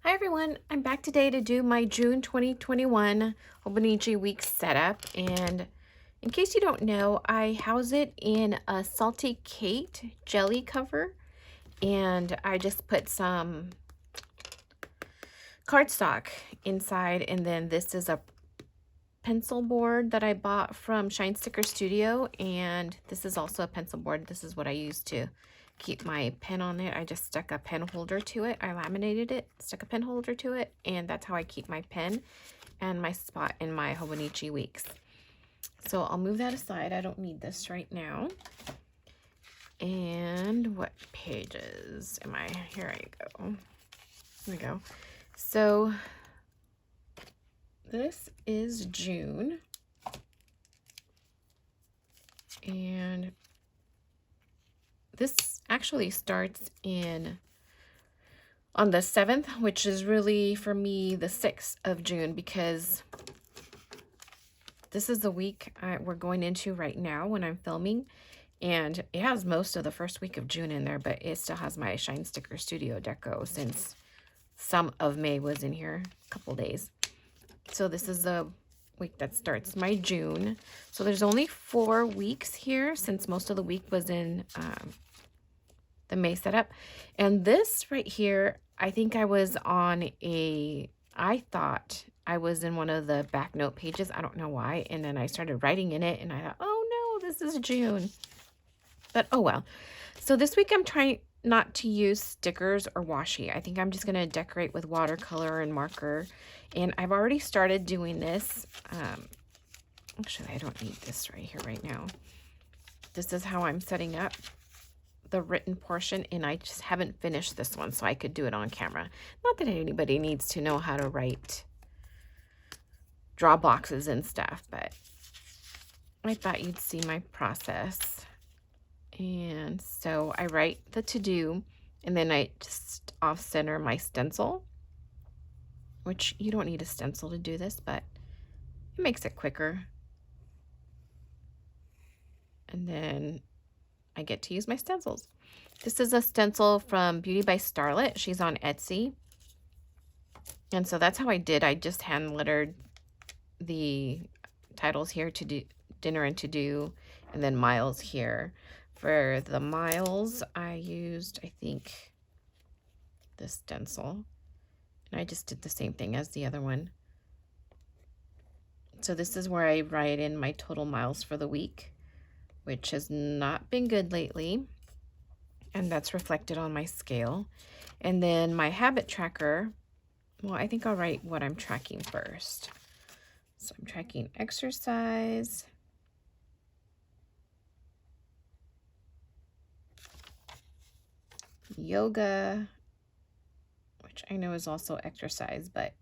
Hi everyone, I'm back today to do my June 2021 Hobonichi Week setup, and in case you don't know, I house it in a Salty Kate jelly cover, and I just put some cardstock inside, and then this is a pencil board that I bought from Shine Sticker Studio, and this is also a pencil board. This is what I use to keep my pen on it. I just stuck a pen holder to it. I laminated it, stuck a pen holder to it, and that's how I keep my pen and my spot in my Hobonichi Weeks. So I'll move that aside. I don't need this right now. And what pages am I? Here I go. Here we go. So this is June. And this actually starts on the 7th, which is really for me the 6th of June, because this is the week we're going into right now when I'm filming, and it has most of the first week of June in there, but it still has my Shine Sticker Studio deco since some of May was in here, a couple days. So this is the week that starts my June. So there's only 4 weeks here since most of the week was in the May setup. And this right here, I think I was on I thought I was in one of the back note pages. I don't know why. And then I started writing in it and I thought, oh no, this is June. But oh well. So this week I'm trying not to use stickers or washi. I think I'm just going to decorate with watercolor and marker. And I've already started doing this. Actually, I don't need this right here right now. This is how I'm setting up the written portion, and I just haven't finished this one, so I could do it on camera. Not that anybody needs to know how to draw boxes and stuff, but I thought you'd see my process. And so I write the to-do, and then I just off-center my stencil, which you don't need a stencil to do this, but it makes it quicker. And then I get to use my stencils. This is a stencil from Beauty by Starlet. She's on Etsy. And so that's how I did. I just hand lettered the titles here, to do dinner and to do, and then miles here. For the miles, I used, I think, this stencil. And I just did the same thing as the other one. So this is where I write in my total miles for the week, which has not been good lately, and that's reflected on my scale. And then my habit tracker, well, I think I'll write what I'm tracking first. So I'm tracking exercise, yoga, which I know is also exercise, but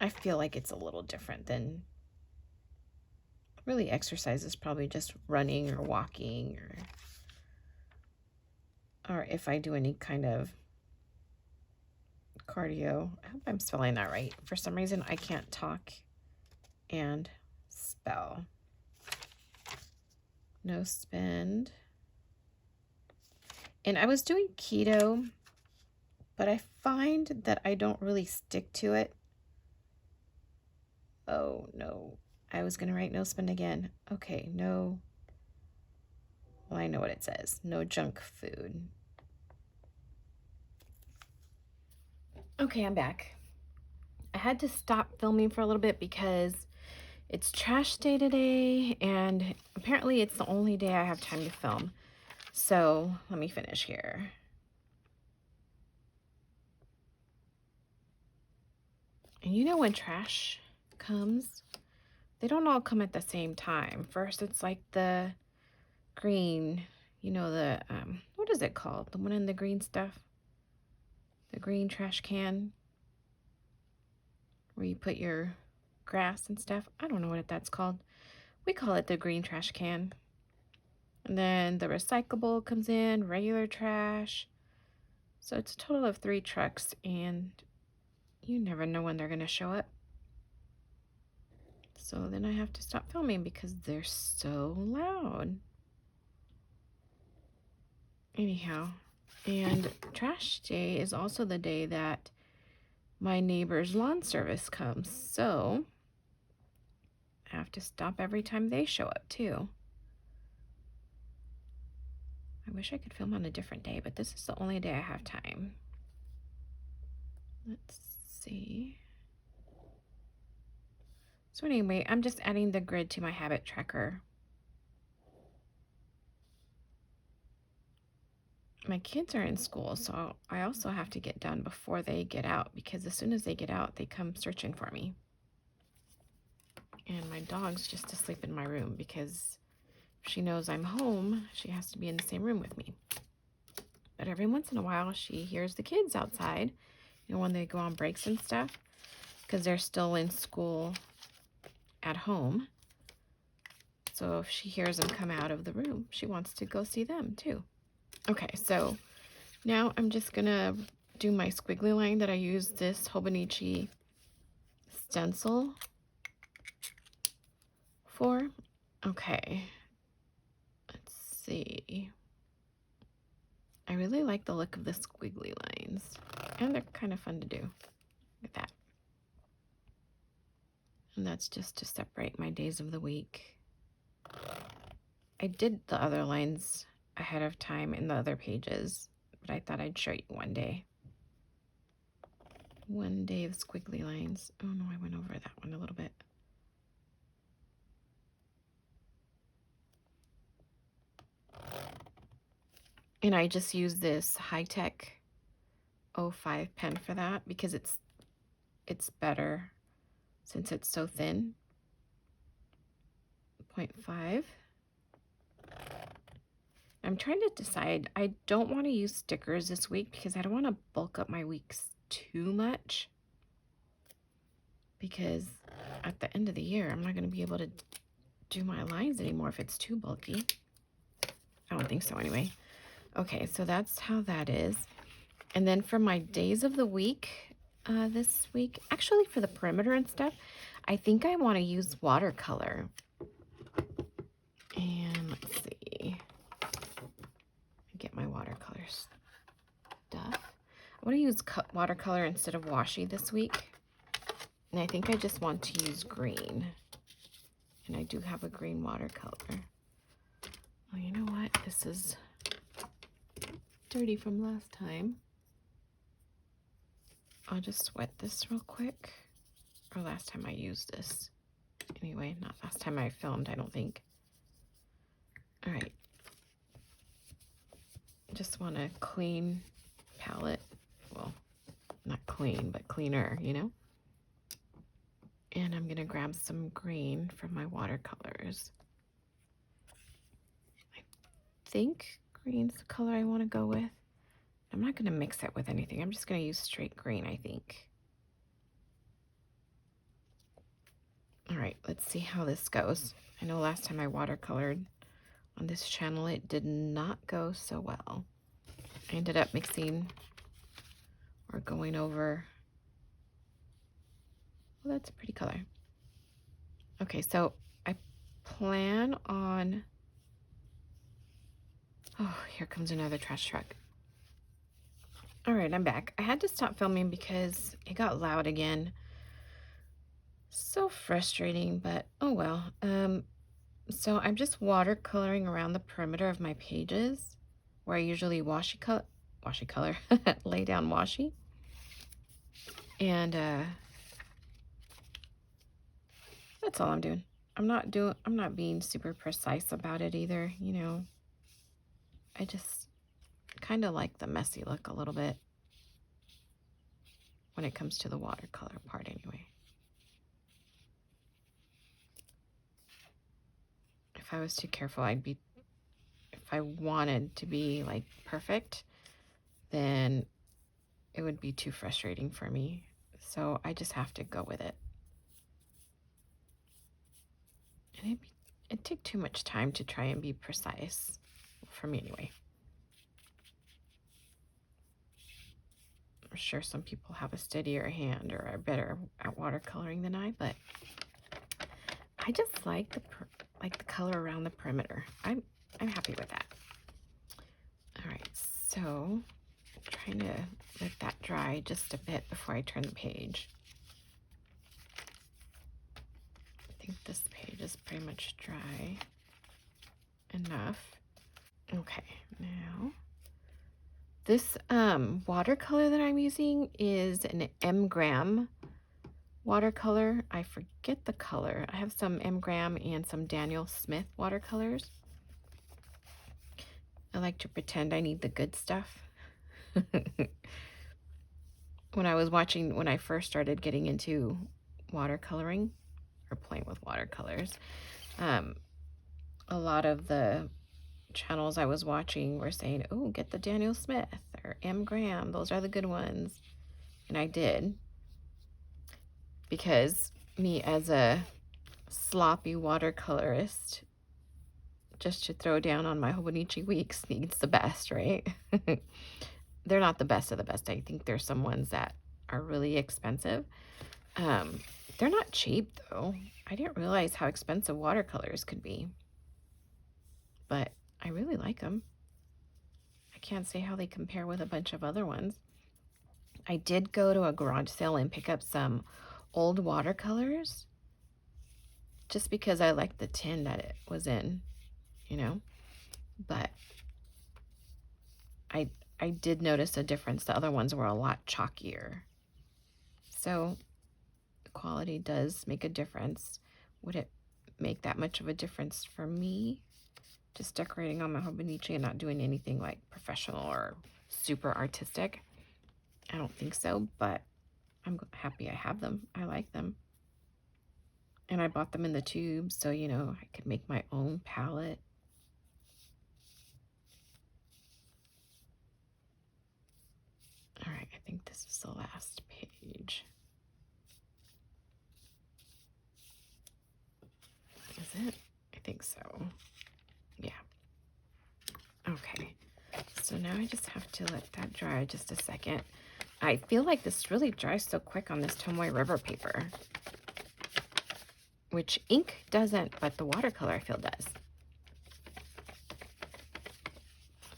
I feel like it's a little different than really. Exercise is probably just running or walking, or if I do any kind of cardio. I hope I'm spelling that right. For some reason, I can't talk and spell. No spend. And I was doing keto, but I find that I don't really stick to it. Oh, no. I was going to write no spend again. Okay, no. Well, I know what it says. No junk food. Okay, I'm back. I had to stop filming for a little bit because it's trash day today, and apparently it's the only day I have time to film. So let me finish here. And you know when trash comes, they don't all come at the same time. First, it's like the green, you know, the, what is it called? The one in the green stuff? The green trash can where you put your grass and stuff. I don't know what that's called. We call it the green trash can. And then the recyclable comes in, regular trash. So it's a total of 3 trucks, and you never know when they're going to show up. So then I have to stop filming because they're so loud. Anyhow, and trash day is also the day that my neighbor's lawn service comes, so I have to stop every time they show up too. I wish I could film on a different day, but this is the only day I have time. Let's see. So anyway, I'm just adding the grid to my habit tracker. My kids are in school, so I also have to get done before they get out, because as soon as they get out, they come searching for me. And my dog's just asleep in my room because if she knows I'm home, she has to be in the same room with me. But every once in a while, she hears the kids outside, you know, when they go on breaks and stuff, because they're still in school at home. So if she hears them come out of the room, she wants to go see them too. Okay, so now I'm just gonna do my squiggly line that I used this Hobonichi stencil for. Okay, let's see. I really like the look of the squiggly lines, and they're kind of fun to do. Look at that. And that's just to separate my days of the week. I did the other lines ahead of time in the other pages, but I thought I'd show you one day. One day of squiggly lines. Oh no, I went over that one a little bit. And I just use this high-tech 05 pen for that because it's better since it's so thin. 0.5. I'm trying to decide. I don't want to use stickers this week because I don't want to bulk up my weeks too much, because at the end of the year I'm not going to be able to do my lines anymore if it's too bulky. I don't think so anyway. Okay, so that's how that is. And then for my days of the week, this week, actually for the perimeter and stuff, I think I want to use watercolor. And let's see. Get my watercolor stuff. I want to use watercolor instead of washi this week. And I think I just want to use green. And I do have a green watercolor. Oh, you know what? This is dirty from last time. I'll just wet this real quick. Or last time I used this. Anyway, not last time I filmed, I don't think. All right. Just want a clean palette. Well, not clean, but cleaner, you know? And I'm gonna grab some green from my watercolors. I think green's the color I want to go with. I'm not gonna mix it with anything. I'm just gonna use straight green, I think. All right, let's see how this goes. I know last time I watercolored on this channel, it did not go so well. I ended up mixing or going over. Well, that's a pretty color. Okay, so I plan on, oh, here comes another trash truck. All right, I'm back. I had to stop filming because it got loud again. So frustrating, but oh well. So I'm just watercoloring around the perimeter of my pages where I usually washi color, lay down washi. And that's all I'm doing. I'm not being super precise about it either, you know. I just kind of like the messy look a little bit when it comes to the watercolor part anyway. If I was too careful, if I wanted to be like perfect, then it would be too frustrating for me. So I just have to go with it. And it'd take too much time to try and be precise, for me anyway. I'm sure some people have a steadier hand or are better at watercoloring than I, but I just like the color around the perimeter. I'm happy with that. All right, so trying to let that dry just a bit before I turn the page. I think this page is pretty much dry enough. Okay, now this watercolor that I'm using is an M-Gram watercolor. I forget the color. I have some M-Gram and some Daniel Smith watercolors. I like to pretend I need the good stuff. When I first started getting into watercoloring or playing with watercolors, a lot of the channels I was watching were saying, oh, get the Daniel Smith or M-Gram. Those are the good ones. And I did, because me as a sloppy watercolorist, just to throw down on my Hobonichi Weeks, needs the best, right? They're not the best of the best. I think there's some ones that are really expensive. They're not cheap, though. I didn't realize how expensive watercolors could be, but I really like them. I can't say how they compare with a bunch of other ones. I did go to a garage sale and pick up some old watercolors just because I liked the tin that it was in, you know, but I did notice a difference. The other ones were a lot chalkier. So the quality does make a difference. Would it make that much of a difference for me just decorating on my Hobonichi and not doing anything like professional or super artistic? I don't think so, but I'm happy I have them. I like them. And I bought them in the tube, so, you know, I could make my own palette. All right, I think this is the last page. Is it? I think so. Yeah. Okay. So now I just have to let that dry just a second. I feel like this really dries so quick on this Tomoe River paper, which ink doesn't, but the watercolor I feel does.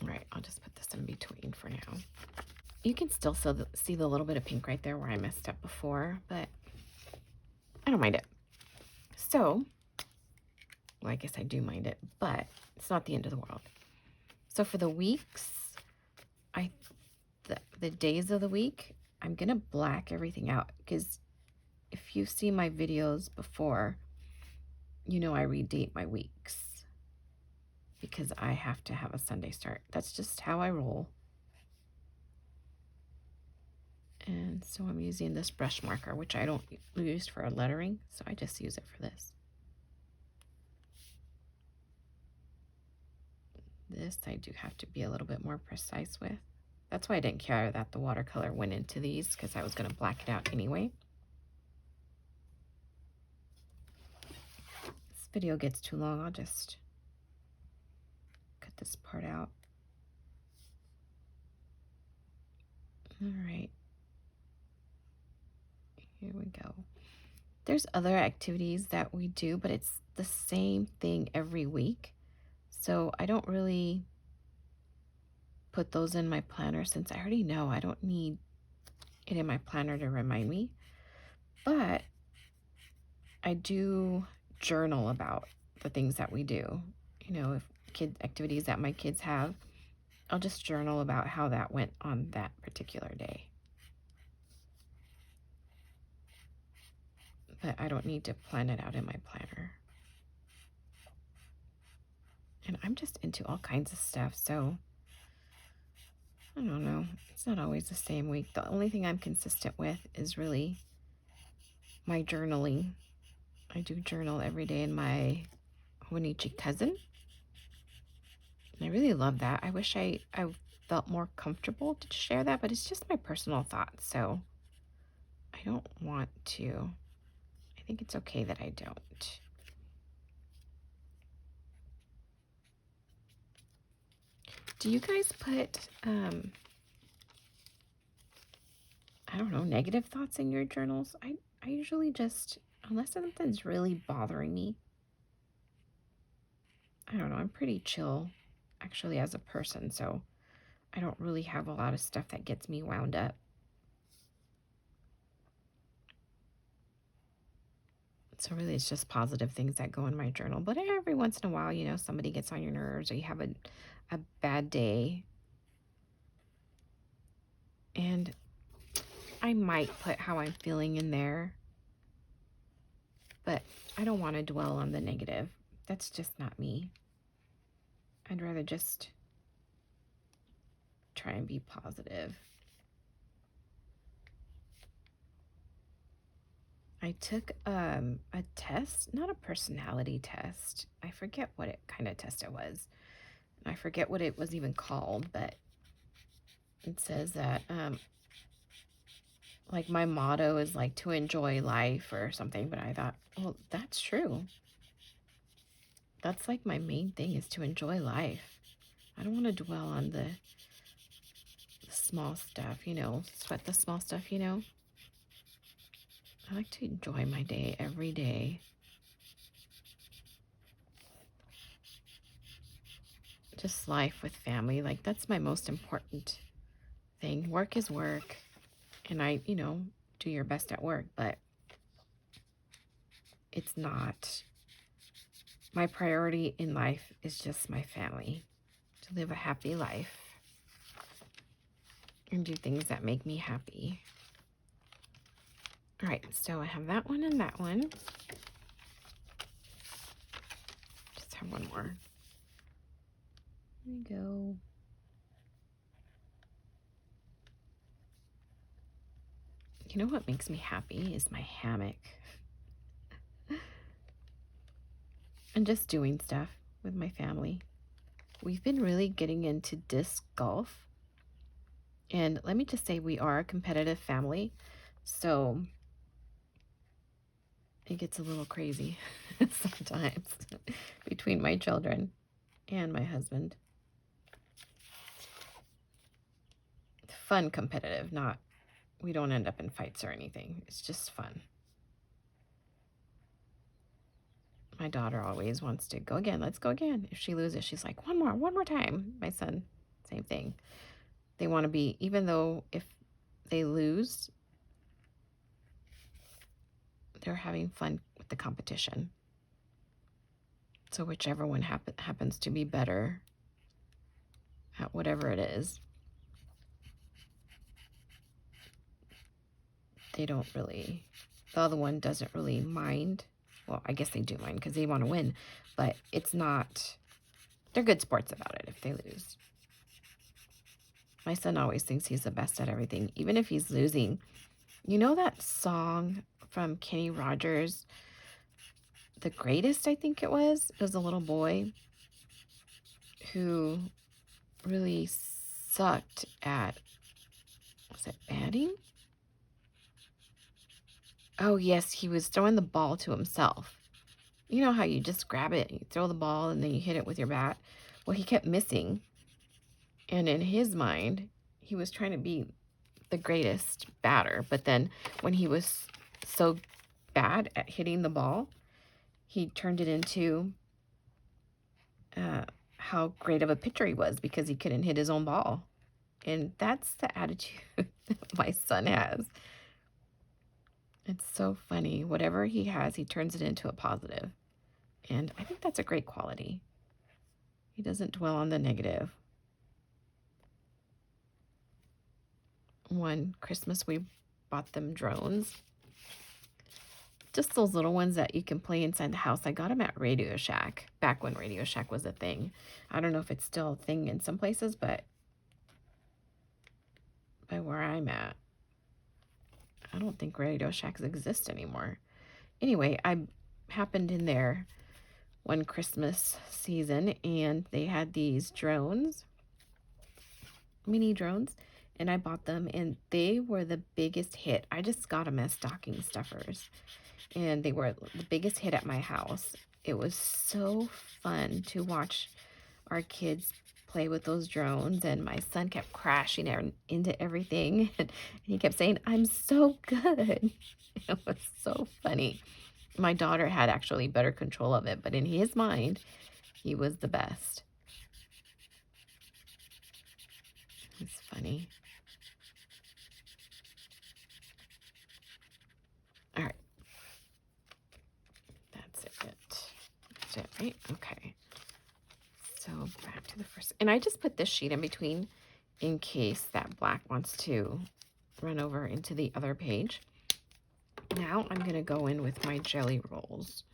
All right, I'll just put this in between for now. You can still see the little bit of pink right there where I messed up before, but I don't mind it. So, well, I guess I do mind it, but it's not the end of the world. So for the weeks, the days of the week, I'm gonna black everything out, because if you've seen my videos before, you know I redate my weeks because I have to have a Sunday start. That's just how I roll. And so I'm using this brush marker, which I don't use for lettering, so I just use it for this. This I do have to be a little bit more precise with. That's why I didn't care that the watercolor went into these, because I was going to black it out anyway. This video gets too long. I'll just cut this part out. All right. Here we go. There's other activities that we do, but it's the same thing every week. So I don't really put those in my planner, since I already know I don't need it in my planner to remind me. But I do journal about the things that we do. You know, if kid activities that my kids have, I'll just journal about how that went on that particular day. But I don't need to plan it out in my planner. And I'm just into all kinds of stuff, so I don't know. It's not always the same week. The only thing I'm consistent with is really my journaling. I do journal every day in my Honichi Cousin. And I really love that. I wish I felt more comfortable to share that, but it's just my personal thoughts, so I don't want to. I think it's okay that I don't. Do you guys put, I don't know, negative thoughts in your journals? I usually just, unless something's really bothering me, I don't know, I'm pretty chill, actually, as a person, so I don't really have a lot of stuff that gets me wound up. So really it's just positive things that go in my journal. But every once in a while, you know, somebody gets on your nerves or you have a bad day. And I might put how I'm feeling in there. But I don't want to dwell on the negative. That's just not me. I'd rather just try and be positive. I took a test, not a personality test. I forget what kind of test it was. I forget what it was even called, but it says that like my motto is like to enjoy life or something, but I thought, well, that's true. That's like my main thing is to enjoy life. I don't want to dwell on the small stuff, you know, sweat the small stuff, you know. I like to enjoy my day every day. Just life with family. Like, that's my most important thing. Work is work. And I, you know, do your best at work, but it's not. My priority in life is just my family. To live a happy life. And do things that make me happy. All right, so I have that one and that one. Just have one more. There we go. You know what makes me happy is my hammock. And just doing stuff with my family. We've been really getting into disc golf. And let me just say, we are a competitive family. So it gets a little crazy sometimes between my children and my husband. Fun competitive, not, we don't end up in fights or anything. It's just fun. My daughter always wants to go again. Let's go again. If she loses, she's like, one more time. My son, same thing. They want to be, even though if they lose, they're having fun with the competition. So whichever one happens to be better at whatever it is, they don't really, the other one doesn't really mind. Well, I guess they do mind because they want to win, but it's not, they're good sports about it if they lose. My son always thinks he's the best at everything, even if he's losing. You know that song from Kenny Rogers, The Greatest, I think it was? It was a little boy who really sucked at, was it batting? Oh, yes, he was throwing the ball to himself. You know how you just grab it, you throw the ball, and then you hit it with your bat? Well, he kept missing. And in his mind, he was trying to be the greatest batter. But then when he was so bad at hitting the ball, he turned it into how great of a pitcher he was because he couldn't hit his own ball. And that's the attitude that my son has. It's so funny. Whatever he has, he turns it into a positive. And I think that's a great quality. He doesn't dwell on the negative. One Christmas, we bought them drones. Just those little ones that you can play inside the house. I got them at Radio Shack, back when Radio Shack was a thing. I don't know if it's still a thing in some places, but by where I'm at, I don't think Radio Shacks exist anymore. Anyway, I happened in there one Christmas season, and they had these drones, mini drones, and I bought them, and they were the biggest hit. I just got them as stocking stuffers, and they were the biggest hit at my house. It was so fun to watch our kids play with those drones, and my son kept crashing into everything, and he kept saying, "I'm so good." It was so funny. My daughter had actually better control of it, but in his mind, he was the best. funny. All right. That's it. That's it, right? Okay. So back to the first. And I just put this sheet in between in case that black wants to run over into the other page. Now I'm going to go in with my jelly rolls,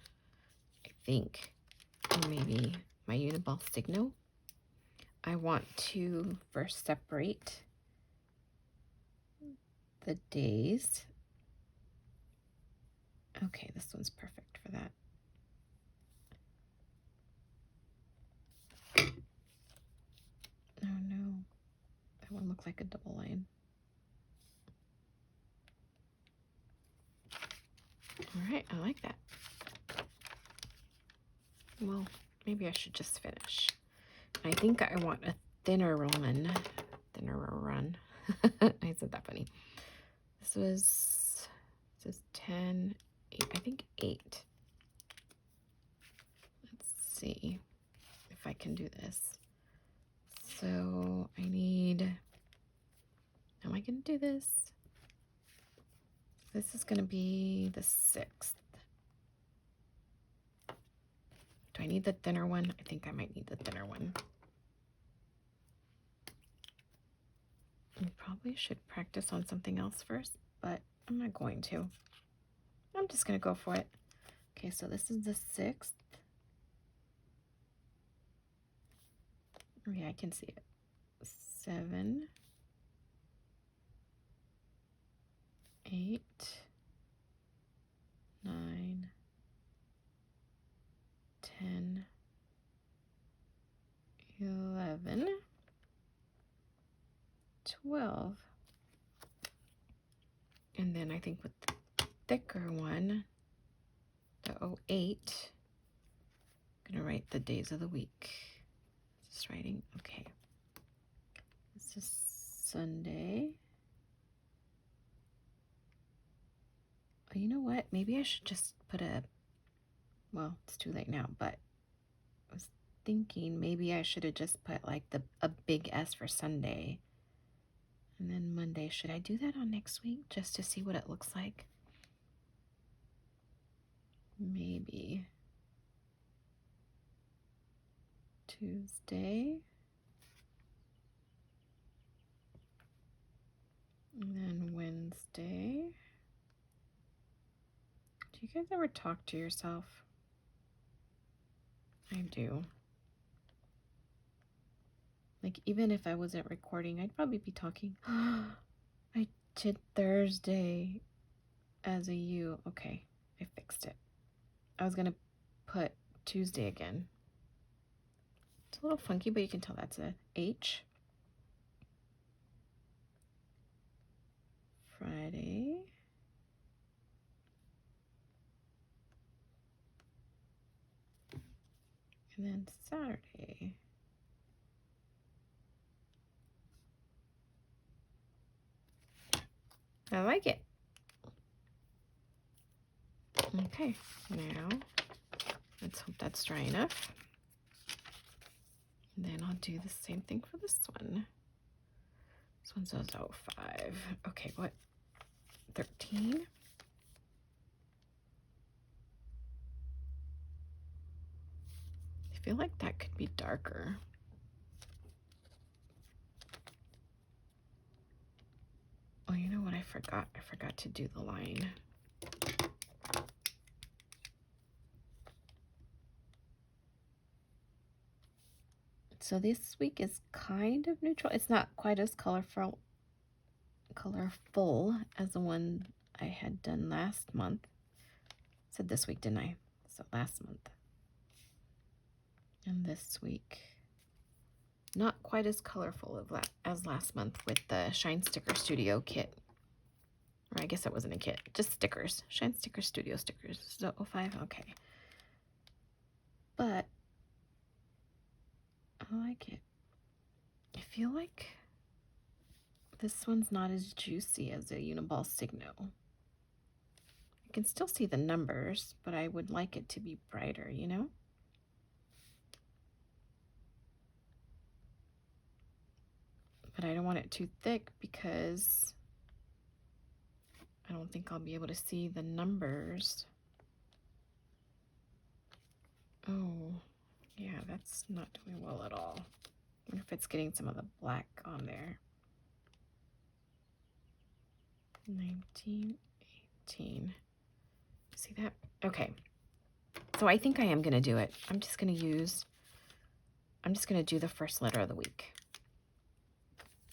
I think. And maybe my Uniball Signo. I want to first separate the days. Okay, this one's perfect for that. Oh no, that one looks like a double line. All right, I like that. Well, maybe I should just finish. I think I want a thinner run. I said that funny. This is 10, 8, I think 8. Let's see if I can do this. So I need, am I going to do this? This is going to be the 6th. Do I need the thinner one? I think I might need the thinner one. I probably should practice on something else first, but I'm not going to. I'm just going to go for it. Okay, so this is the 6th. Oh, yeah, I can see it. 7, 8, 9, 10, 11, 12. And then I think with the thicker one, the 08, I'm going to write the days of the week. Just writing, okay. This is Sunday. Oh, you know what? Maybe I should just put a, well, it's too late now, but I was thinking maybe I should have just put like a big S for Sunday. And then Monday, should I do that on next week just to see what it looks like? Maybe. Tuesday. And then Wednesday. Do you guys ever talk to yourself? I do. Like, even if I wasn't recording, I'd probably be talking. I did Thursday as a U. Okay, I fixed it. I was going to put Tuesday again. It's a little funky, but you can tell that's a H. Friday. And then Saturday. I like it. Okay, now let's hope that's dry enough. And then I'll do the same thing for this one. This one says 05. Okay, what? 13. I feel like that could be darker. Oh, you know what I forgot? I forgot to do the line. So this week is kind of neutral. It's not quite as colorful as the one I had done last month. I said this week, didn't I? So last month. And this week, not quite as colorful as last month with the Shine Sticker Studio kit. Or I guess it wasn't a kit, just stickers. Shine Sticker Studio stickers. So 05, okay. But I like it. I feel like this one's not as juicy as a Uniball Signo. I can still see the numbers, but I would like it to be brighter, you know? but I don't want it too thick because I don't think I'll be able to see the numbers. Oh, yeah, that's not doing well at all. I wonder if it's getting some of the black on there. 19, 18. See that? Okay. So I think I am going to do it. I'm just going to do the first letter of the week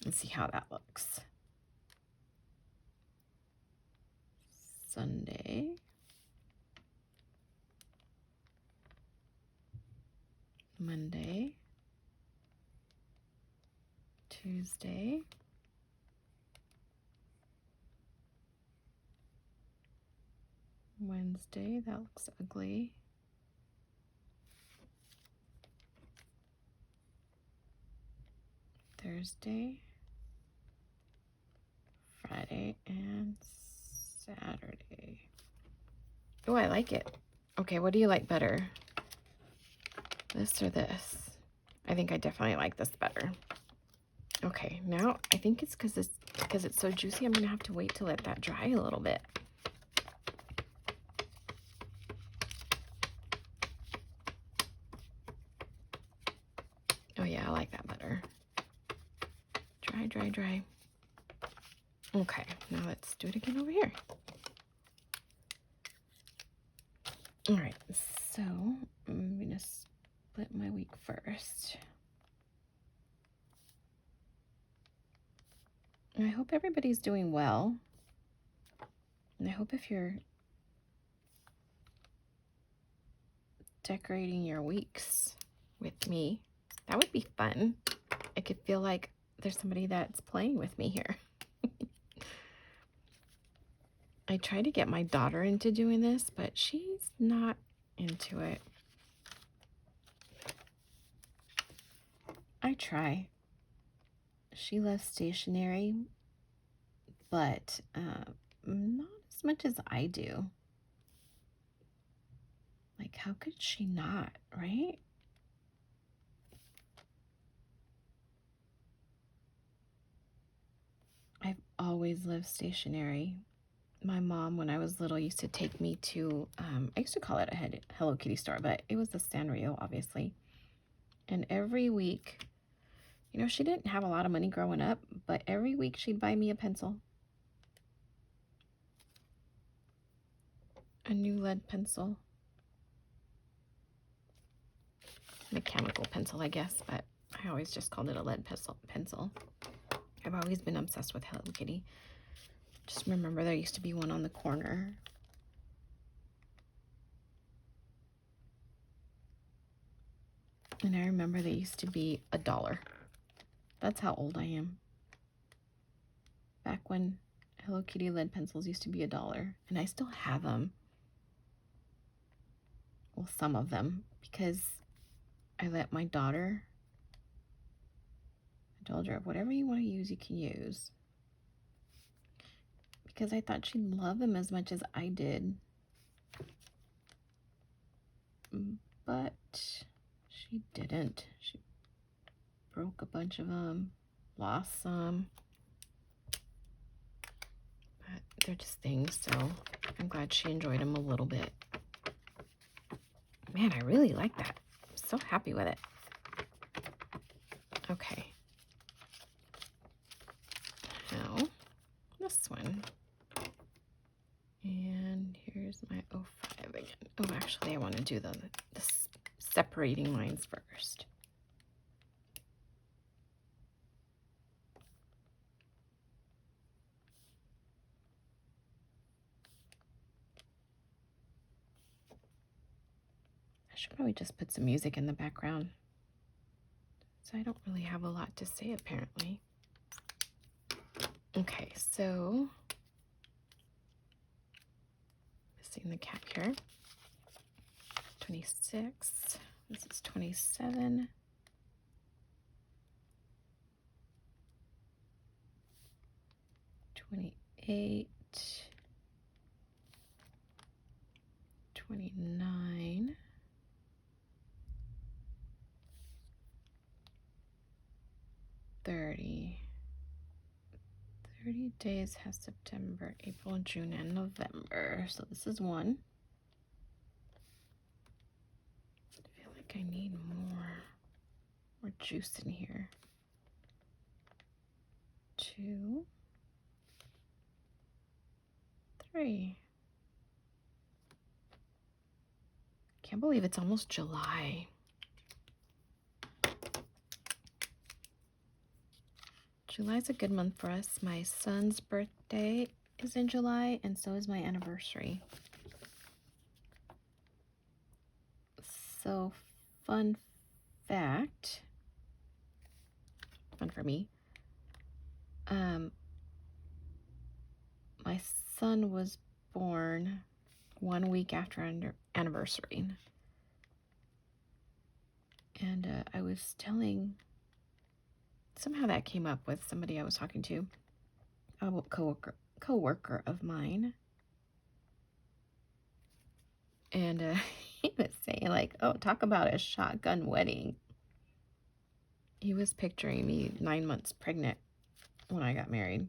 and see how that looks. Sunday. Monday. Tuesday. Wednesday, that looks ugly. Thursday, Friday, and Saturday. Oh, I like it. Okay, what do you like better? This or this? I think I definitely like this better. Okay, now I think it's because it's so juicy, I'm gonna have to wait to let that dry a little bit. Oh yeah, I like that better. Dry, dry, dry. Okay, now let's do it again over here. All right, so I'm gonna split my week first. I hope everybody's doing well. And I hope if you're decorating your weeks with me, that would be fun. I could feel like there's somebody that's playing with me here. I try to get my daughter into doing this, but she's not into it. I try. She loves stationery, but not as much as I do. Like, how could she not, right? I've always loved stationery. My mom, when I was little, used to take me to, I used to call it a Hello Kitty store, but it was the Sanrio, obviously. And every week, you know, she didn't have a lot of money growing up, but every week she'd buy me a pencil. A new lead pencil. Mechanical pencil, I guess, but I always just called it a lead pencil. I've always been obsessed with Hello Kitty. Just remember there used to be one on the corner. And I remember they used to be $1. That's how old I am. Back when Hello Kitty lead pencils used to be $1. And I still have them. Well, some of them. Because I let my daughter, I told her, whatever you want to use, you can use. Because I thought she'd love them as much as I did. But she didn't. She broke a bunch of them, lost some. But they're just things, so I'm glad she enjoyed them a little bit. Man, I really like that. I'm so happy with it. Okay. Now, this one. And here's my 05 again. Oh, actually, I want to do the separating lines first. I should probably just put some music in the background. So I don't really have a lot to say, apparently. Okay, so missing the cap here. 26. This is 27. 28. 29. 30. birthdays has September, April, June, and November. So this is one. I feel like I need more juice in here. 2, 3. Can't believe it's almost July. July's a good month for us. My son's birthday is in July, and so is my anniversary. So, fun fact, fun for me, my son was born 1 week after our anniversary. And I was telling, somehow that came up with somebody I was talking to, a coworker of mine. And he was saying, like, oh, talk about a shotgun wedding. He was picturing me 9 months pregnant when I got married.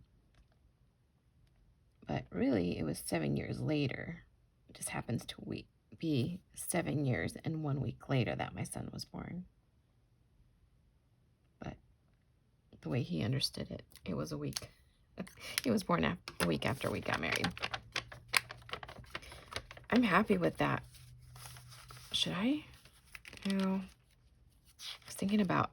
But really, it was 7 years later. It just happens to be 7 years and 1 week later that my son was born. But the way he understood it, it was a week. He was born a week after we got married. I'm happy with that. Should I? I was thinking about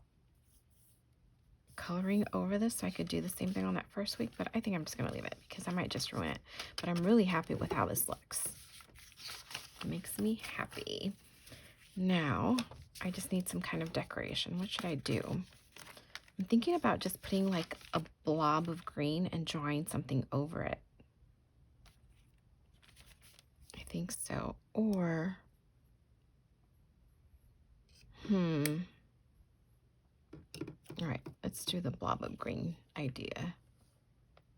coloring over this so I could do the same thing on that first week, but I think I'm just going to leave it because I might just ruin it. But I'm really happy with how this looks. It makes me happy. Now, I just need some kind of decoration. What should I do? I'm thinking about just putting like a blob of green and drawing something over it. I think so. Or, all right, let's do the blob of green idea.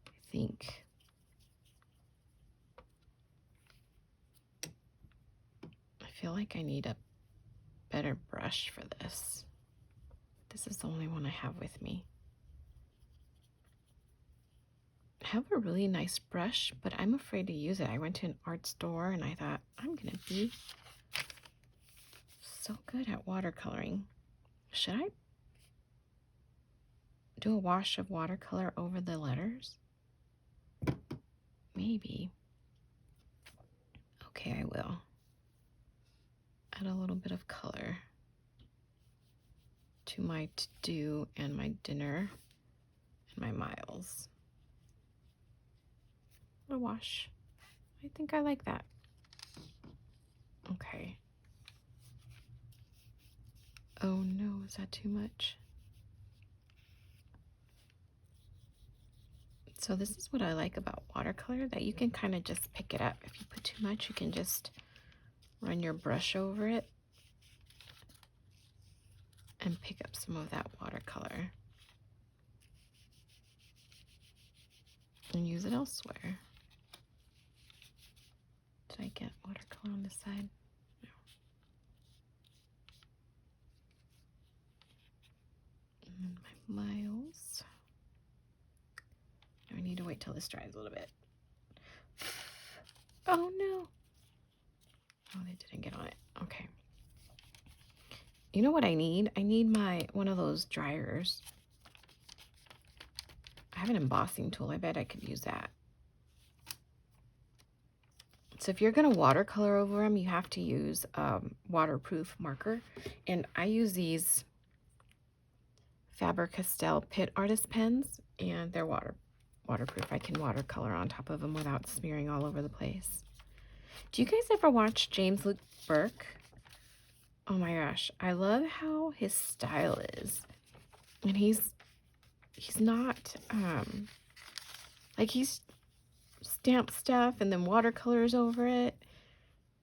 I think I feel like I need a better brush for this. This is the only one I have with me. I have a really nice brush, but I'm afraid to use it. I went to an art store and I thought, I'm gonna be so good at watercoloring. Should I do a wash of watercolor over the letters? Maybe. Okay, I will. Add a little bit of color to my to-do and my dinner and my miles. A wash. I think I like that. Okay. Oh no, is that too much? So this is what I like about watercolor, that you can kind of just pick it up. If you put too much, you can just run your brush over it and pick up some of that watercolor and use it elsewhere. Did I get watercolor on this side? No. And my miles. I need to wait till this dries a little bit. Oh no. Oh, they didn't get on it. Okay. You know what I need? I need one of those dryers. I have an embossing tool. I bet I could use that. So if you're going to watercolor over them, you have to use waterproof marker. And I use these Faber-Castell Pitt Artist pens, and they're waterproof. I can watercolor on top of them without smearing all over the place. Do you guys ever watch James Luke Burke? Oh my gosh, I love how his style is. And he's not like he's stamped stuff and then watercolors over it,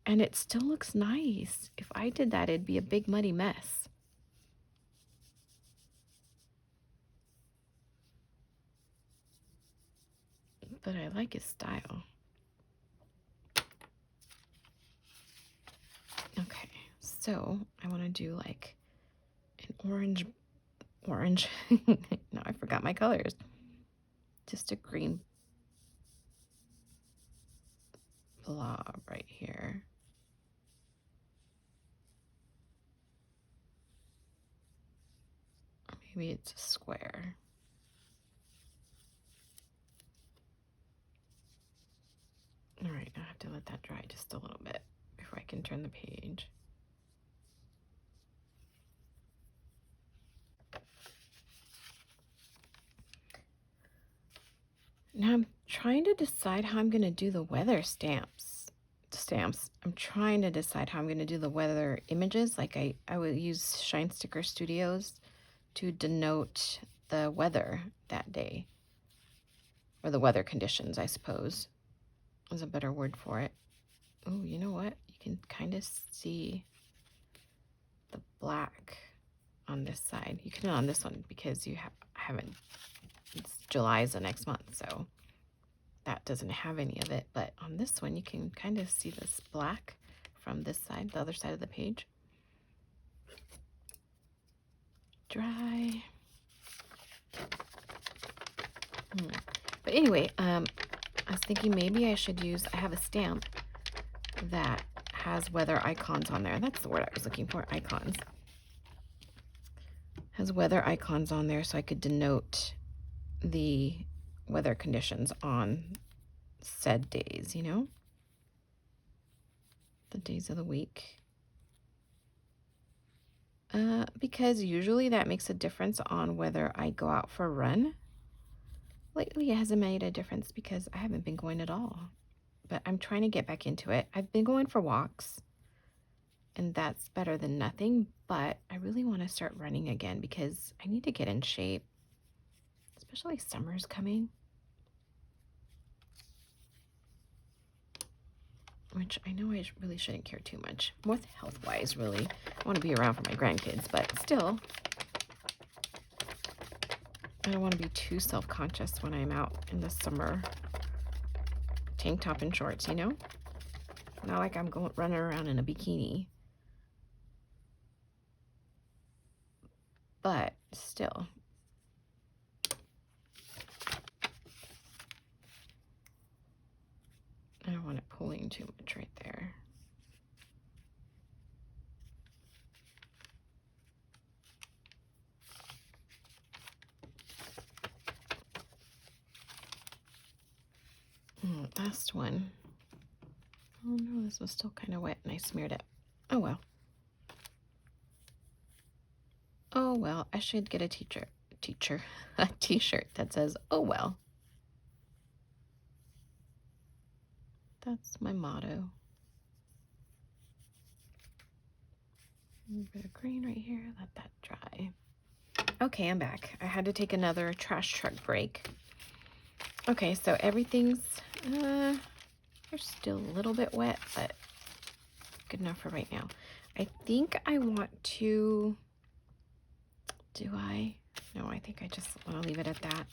and it still looks nice. If I did that, it'd be a big muddy mess. But I like his style. Okay, so I want to do like an orange. No, I forgot my colors. Just a green blob right here. Or maybe it's a square. All right, I have to let that dry just a little bit before I can turn the page. Now I'm trying to decide how I'm going to do the weather stamps. I'm trying to decide how I'm going to do the weather images. Like I would use Shine Sticker Studios to denote the weather that day. Or the weather conditions, I suppose, is a better word for it. Oh, you know what? You can kind of see the black on this side. You can on this one because you haven't, it's July is the next month, so that doesn't have any of it. But on this one, you can kind of see this black from this side, the other side of the page. Dry. But anyway, I was thinking maybe I should use, I have a stamp that has weather icons on there. That's the word I was looking for, icons. Has weather icons on there so I could denote the weather conditions on said days, you know? The days of the week. Because usually that makes a difference on whether I go out for a run. Lately it hasn't made a difference because I haven't been going at all. But I'm trying to get back into it. I've been going for walks, and that's better than nothing, but I really want to start running again because I need to get in shape, especially summer's coming. Which I know I really shouldn't care too much. More health-wise, really. I want to be around for my grandkids, but still, I don't want to be too self-conscious when I'm out in the summer. Tank top and shorts, you know? Not like I'm going running around in a bikini. But still. I don't want it pulling too much right there. Last one. Oh no, this was still kind of wet and I smeared it. Oh well. Oh well, I should get a a t-shirt that says, oh well. That's my motto. A little bit of green right here, let that dry. Okay, I'm back. I had to take another trash truck break. Okay, so everything's, they're still a little bit wet, but good enough for right now. I think I want to, do I? No, I think I just want to leave it at that.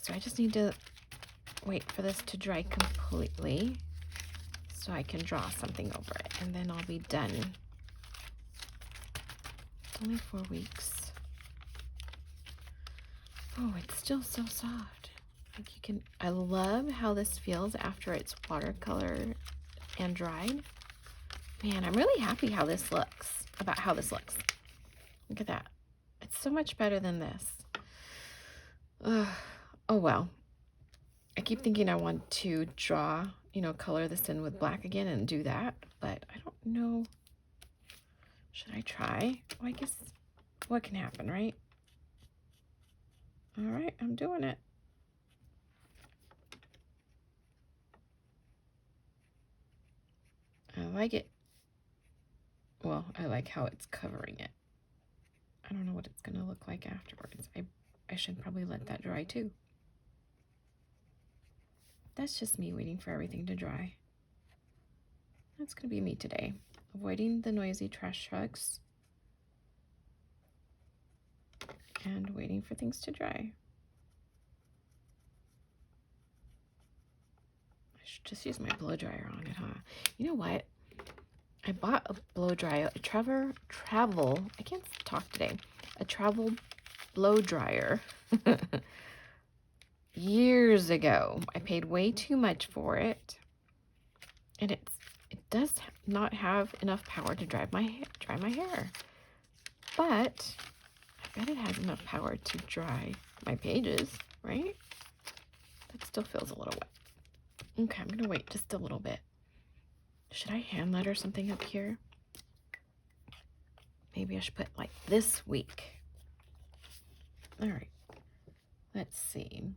So I just need to wait for this to dry completely so I can draw something over it, and then I'll be done. It's only 4 weeks. Oh, it's still so soft. Like you can, I love how this feels after it's watercolor and dried. Man, I'm really happy how this looks, about how this looks. Look at that. It's so much better than this. Oh well. I keep thinking I want to draw, you know, color this in with black again and do that, but I don't know. Should I try? Well, I guess what can happen, right? All right, I'm doing it. I like it. Well, I like how it's covering it. I don't know what it's going to look like afterwards. I should probably let that dry too. That's just me waiting for everything to dry. That's going to be me today. Avoiding the noisy trash trucks and waiting for things to dry. I should just use my blow dryer on it, huh? You know what? I bought a blow dryer, a travel, I can't talk today, a travel blow dryer years ago. I paid way too much for it. And it does not have enough power to dry my hair. But I bet it has enough power to dry my pages, right? That still feels a little wet. Okay, I'm gonna wait just a little bit. Should I hand letter something up here? Maybe I should put like this week. All right, let's see.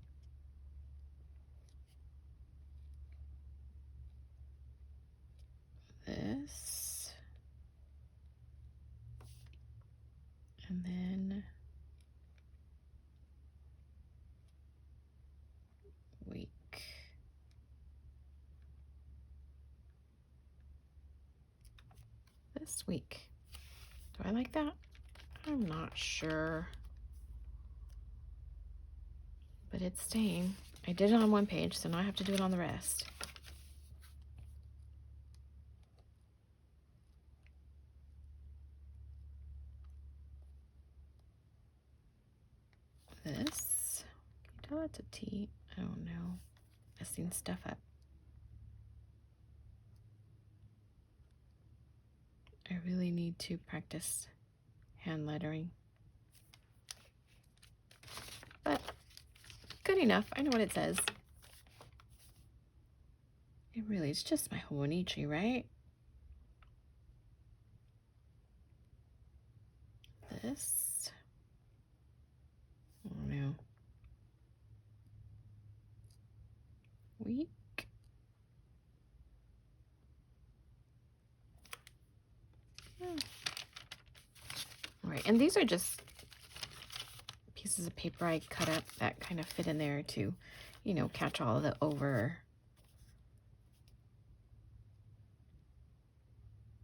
This. And then week. This week. Do I like that? I'm not sure. But it's staying. I did it on one page, so now I have to do it on the rest. This. Can you tell that's a T? I don't know. Messing stuff up. I really need to practice hand lettering. But good enough. I know what it says. It really is just my Honichi, right? This. I don't know. Week. Oh. All right, and these are just pieces of paper I cut up that kind of fit in there to, you know, catch all of the over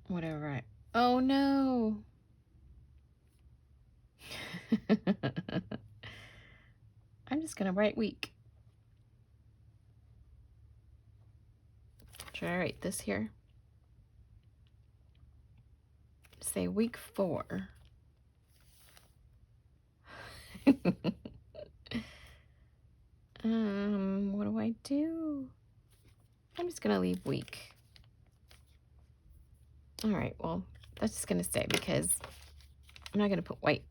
whatever I, oh no. I'm just gonna write week. Should I write this here? Say week 4. What do I do? I'm just gonna leave week. All right, well, that's just gonna stay because I'm not gonna put white.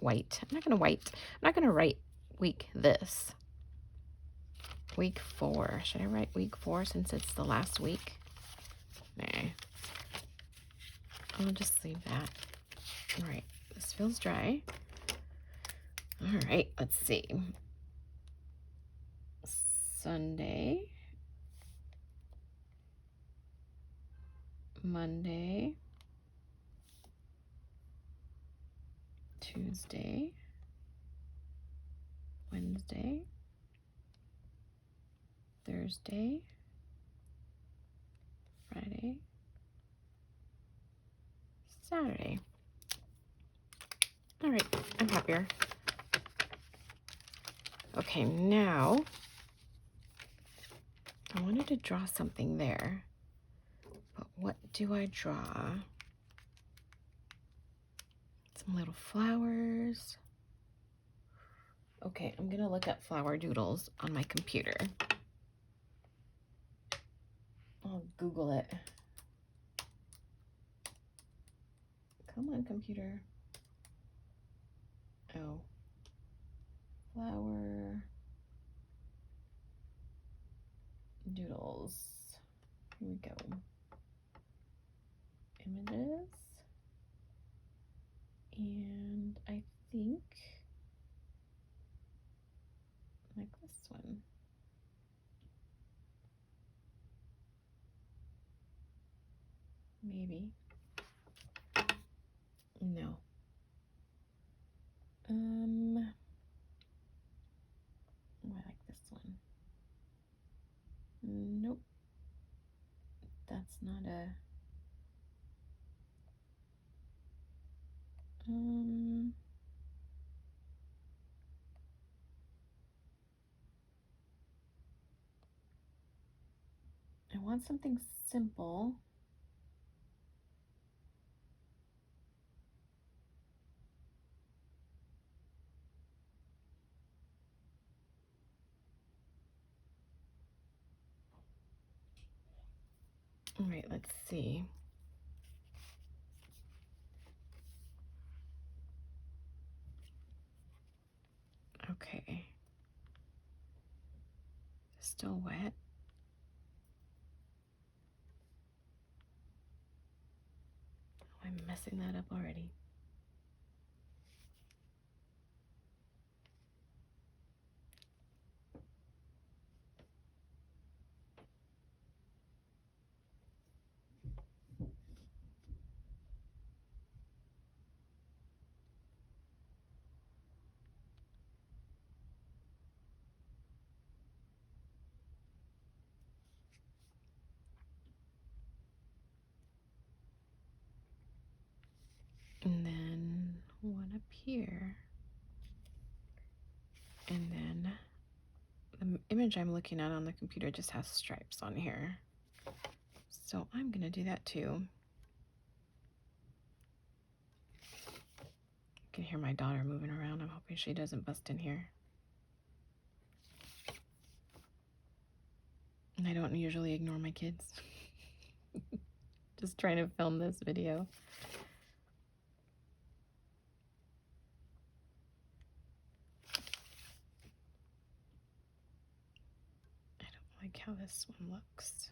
I'm not gonna write week this. Week 4. Should I write week 4 since it's the last week? Nah. I'll just leave that. All right, this feels dry. All right, let's see. Sunday, Monday, Tuesday, Wednesday, Thursday, Friday, Saturday. All right, I'm happier. Okay, now I wanted to draw something there, but what do I draw? Some little flowers. Okay, I'm gonna look up flower doodles on my computer. I'll Google it. Come on, computer. Oh. Flower doodles. Here we go. Images. And I think like this one. Maybe. No. Oh, I like this one. Nope. That's not a I want something simple. All right, let's see. Okay. Still wet. Oh, I'm messing that up already. And then one up here. And then the image I'm looking at on the computer just has stripes on here. So I'm going to do that too. You can hear my daughter moving around. I'm hoping she doesn't bust in here. And I don't usually ignore my kids. Just trying to film this video. I don't like how this one looks.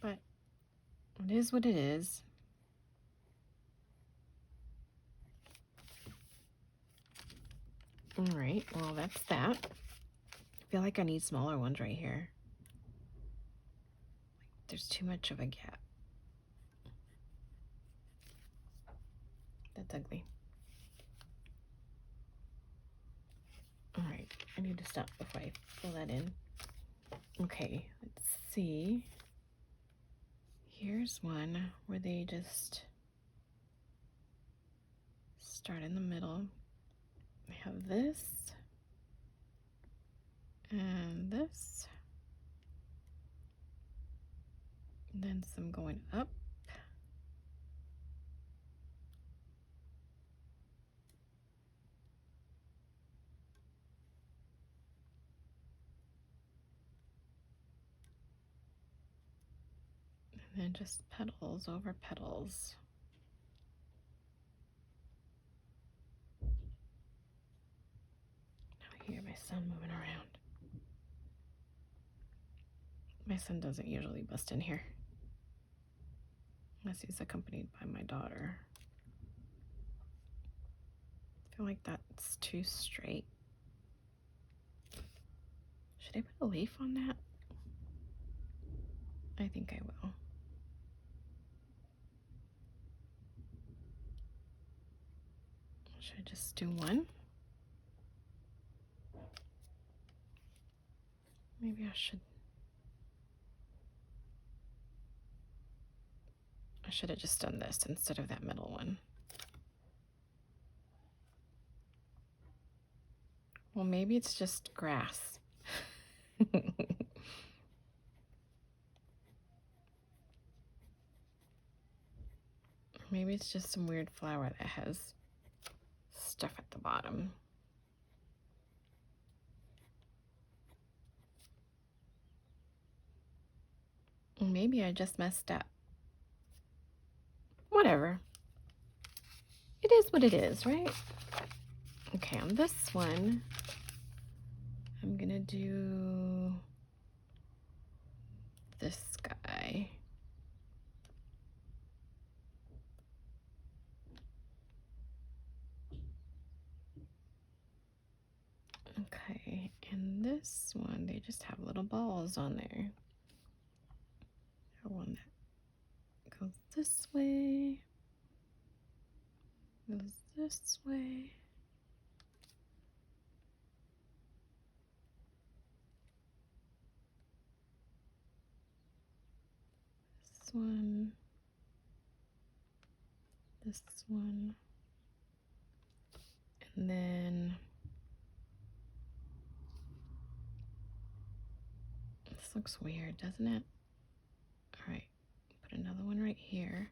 But it is what it is. All right, well, that's that. I feel like I need smaller ones right here. There's too much of a gap. That's ugly. All right, I need to stop before I fill that in. Okay, let's see. Here's one where they just start in the middle. I have this and this, and then some going up. And then just petals over petals. Now I hear my son moving around. My son doesn't usually bust in here unless he's accompanied by my daughter. I feel like that's too straight. Should I put a leaf on that? I think I will. Should I just do one? Maybe I should. I should have just done this instead of that middle one. Well, maybe it's just grass. Maybe it's just some weird flower that has stuff at the bottom. Maybe I just messed up. Whatever. It is what it is, right? Okay, on this one, I'm gonna do this guy. Okay, and this one, they just have little balls on there. One that goes this way, goes this way. This one, this one, and then this looks weird, doesn't it? All right, put another one right here,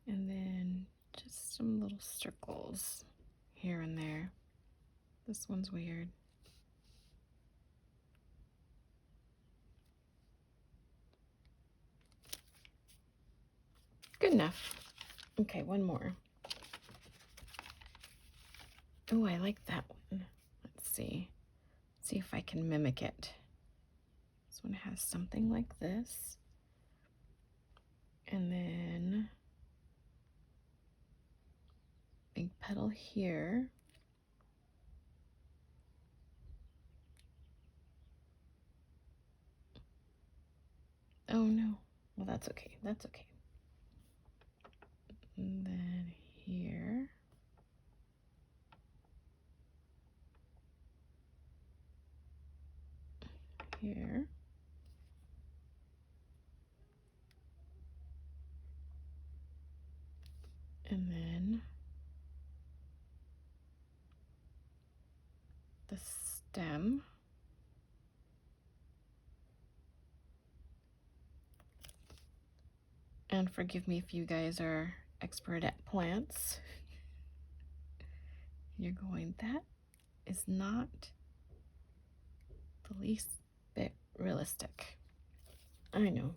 and then just some little circles here and there. This one's weird. Good enough. Okay, one more. Oh, I like that one. Let's see. See if I can mimic it. This one has something like this. And then big petal here. Oh no. Well, that's okay. That's okay. And then here. Here. And then the stem. And forgive me if you guys are expert at plants. You're going, that is not the least bit realistic. I know.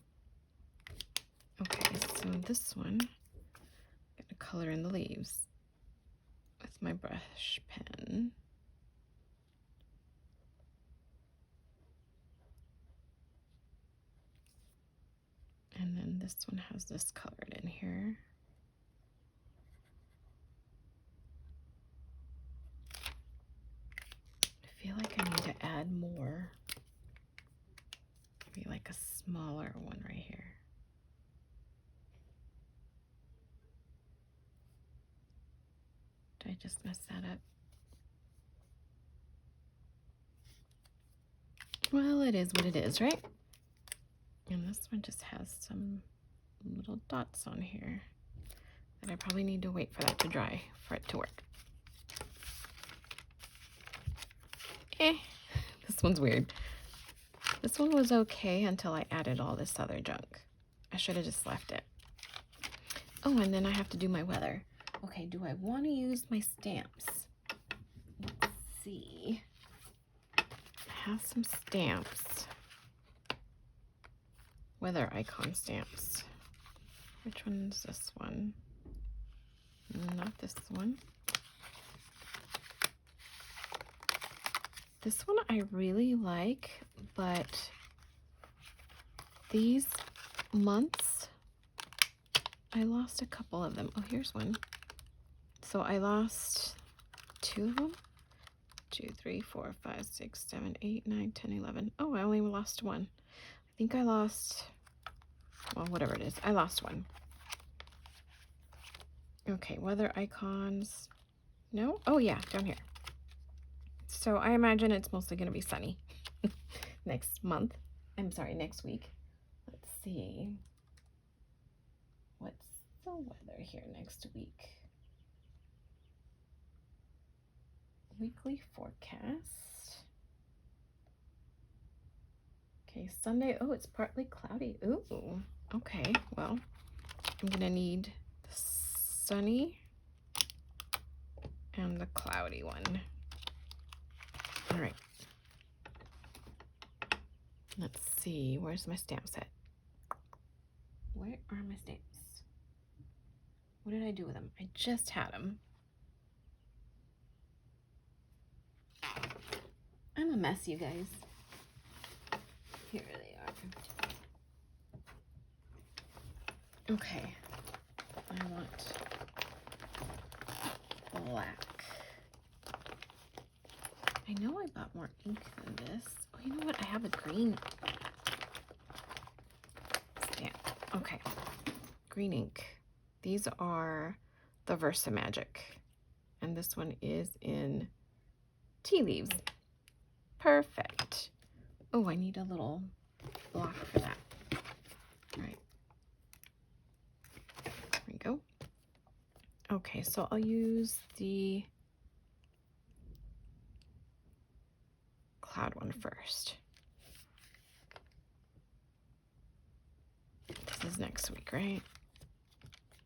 Okay, so this one, I'm gonna color in the leaves with my brush pen. And then this one has this colored in here. I feel like I need to add more. Maybe like a smaller one right here. Did I just mess that up? Well, it is what it is, right? And this one just has some little dots on here that I probably need to wait for that to dry for it to work. This one's weird. This one was okay until I added all this other junk. I should have just left it. Oh, and then I have to do my weather. Okay, do I want to use my stamps? Let's see. I have some stamps. Weather icon stamps. Which one is this one? Not this one. This one I really like, but these months, I lost a couple of them. Oh, here's one. So I lost 2 of them. 2, 3, 4, 5, 6, 7, 8, 9, 10, 11. Oh, I only lost one. I think I lost, well, whatever it is. I lost one. Okay, weather icons. No? Oh, yeah, down here. So I imagine it's mostly going to be sunny next month. I'm sorry, next week. Let's see. What's the weather here next week? Weekly forecast. Okay, Sunday. Oh, it's partly cloudy. Ooh, okay. Well, I'm going to need the sunny and the cloudy one. All right. Let's see. Where's my stamp set? Where are my stamps? What did I do with them? I just had them. I'm a mess, you guys. Here they are. Okay. I want black. I know I bought more ink than this. Oh, you know what? I have a green stamp. Okay. Green ink. These are the Versa Magic. And this one is in tea leaves. Perfect. Oh, I need a little block for that. All right. There we go. Okay, so I'll use the cloud one first. This is next week, right?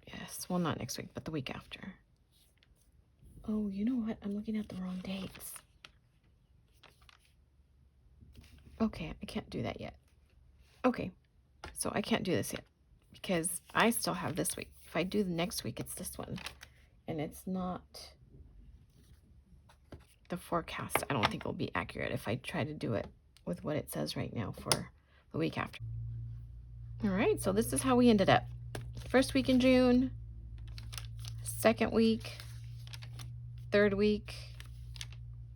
Yes, well, not next week, but the week after. Oh, you know what? I'm looking at the wrong dates. Okay, I can't do that yet. Okay, so I can't do this yet because I still have this week. if I do the next week, it's this one. And it's not the forecast. I don't think will be accurate if I try to do it with what it says right now for the week after. All right, so this is how we ended up. First week in June, second week, third week,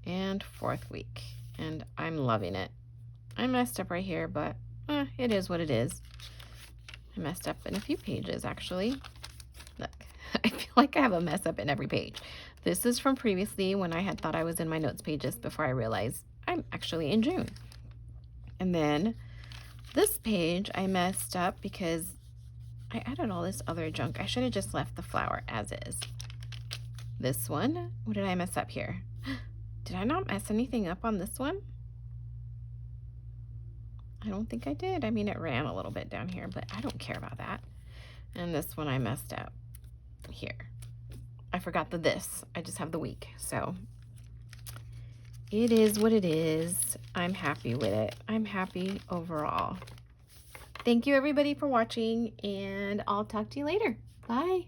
and fourth week. And I'm loving it. I messed up right here, but it is what it is. I messed up in a few pages, actually. Look, I feel like I have a mess up in every page. This is from previously when I had thought I was in my notes pages before I realized I'm actually in June. And then this page I messed up because I added all this other junk. I should have just left the flower as is. This one, what did I mess up here? Did I not mess anything up on this one? I don't think I did. I mean, it ran a little bit down here, but I don't care about that. And this one I messed up here. I forgot the this. I just have the week. So it is what it is. I'm happy with it. I'm happy overall. Thank you everybody for watching, and I'll talk to you later. Bye.